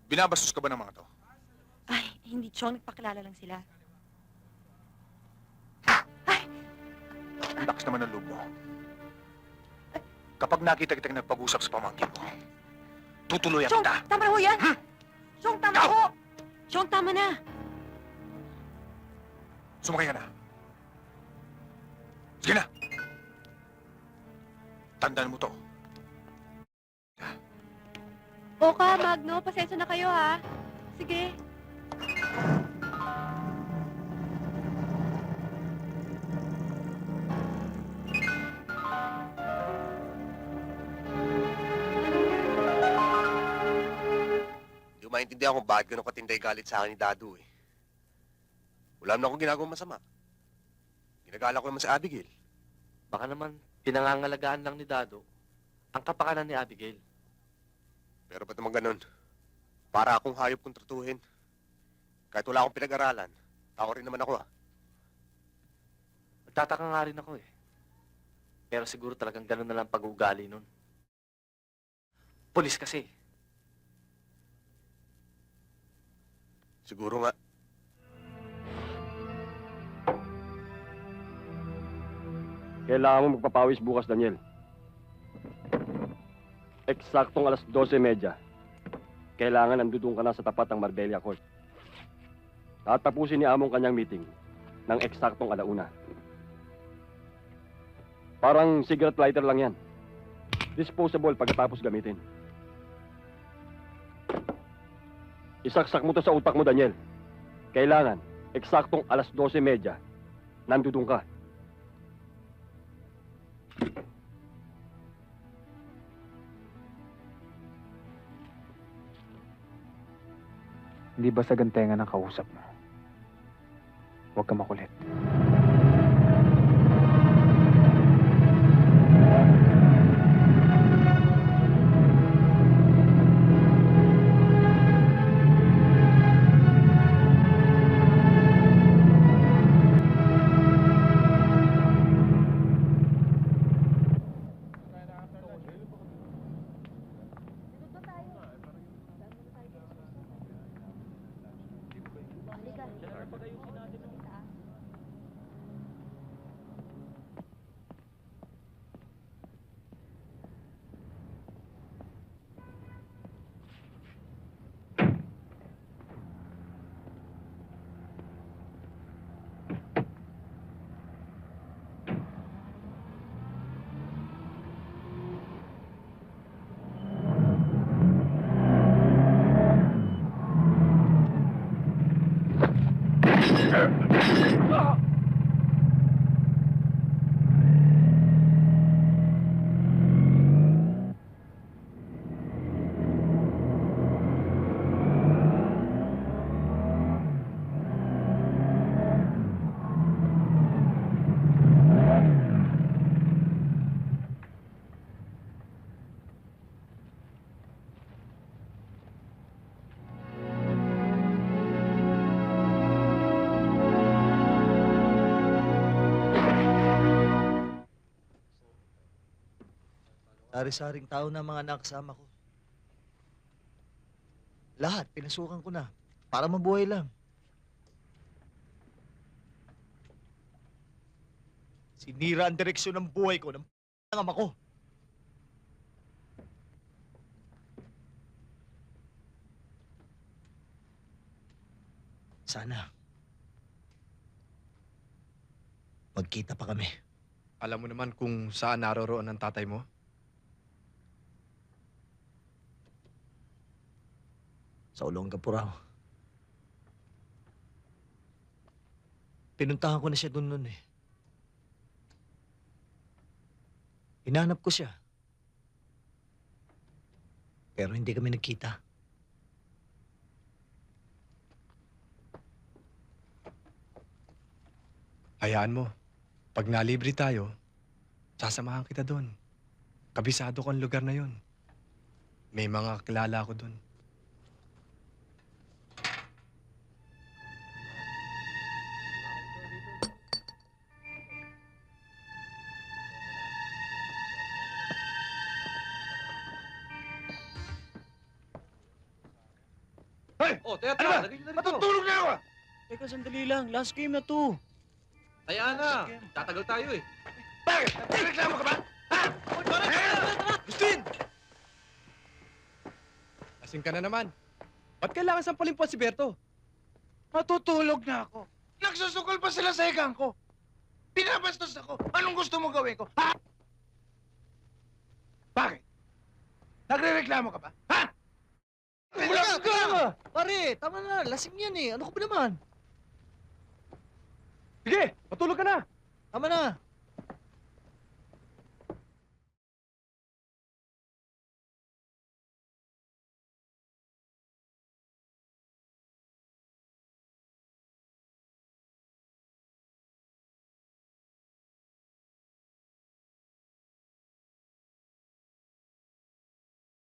Binabastos ka ba ng mga to? Ay, hindi, Chong. Nagpakilala lang sila. Ang lakas naman ng loob mo. Kapag nakita kitang nagpag-usap sa pamangkin ko, tutuluyan Chong, kita. tama ho yan! Chong, tama Ikaw! ho! Chong, tama na! Sumakay ka na. Sige na! Tandaan mo to. Oka, Magno, pasensya na kayo, ha? Sige. Hindi ko maintindihan kung bakit ganun katinday galit sa akin ni Dadu eh. Wala naman akong ginagawang masama. Ginagala ko naman si Abigail. Baka naman pinangangalagaan lang ni Dado ang kapakanan ni Abigail. Pero ba't naman ganun? Para akong hayop kong tratuhin. Kahit wala akong pinag-aralan, tao rin naman ako ah. Nagtataka nga rin ako eh. Pero siguro talagang ganun na lang pag-uugali nun. Pulis kasi. Siguro nga. Kailangan mo magpapawis bukas, Daniel. Eksaktong alas 12:30. Kailangan nandudun ka na sa tapat ng Marbella Court. Tatapusin ni Among kanyang meeting ng eksaktong 1:00. Parang cigarette lighter lang yan. Disposable pagkatapos gamitin. Isaksak mo to sa utak mo, Daniel. Kailangan, eksaktong alas 12:30, nandudun ka. Hindi basta gantengan ang kausap mo. Huwag ka makulit. Sari-saring tao na mga nakasama ko. Lahat, pinasukan ko na. Para mabuhay lang. Sinira ang direksyon ng buhay ko ng ama ko. Sana. Magkita pa kami. Alam mo naman kung saan naroroon ang tatay mo? Sa Olongaporao. Pinuntahan ko na siya doon eh. Hinanap ko siya. Pero hindi kami nagkita. Hayaan mo. Pag nalibre tayo, sasamahan kita doon. Kabisado ko ang lugar na yon. May mga kilala ko doon. Oh, teka, Ano ba? lagay nyo na rito. Matutulog na ako! Teka, sandali lang. Last game na to. Taya na. Tatagal tayo eh. Bakit? Nagreklamo ka ba? Ha? Agustin! Lasing ka na naman. Ba't kailangan sampalin po si Berto? Matutulog na ako. Nagsusukol pa sila sa higang ko. Pinabastos ako. Anong gusto mo gawin ko? Ha? Bakit? Nagre-reklamo ka ba? Ha? Wala ka! Pare, tama na. Lasing yan eh. Ano ko ba naman? Sige, matulog ka na. Tama na.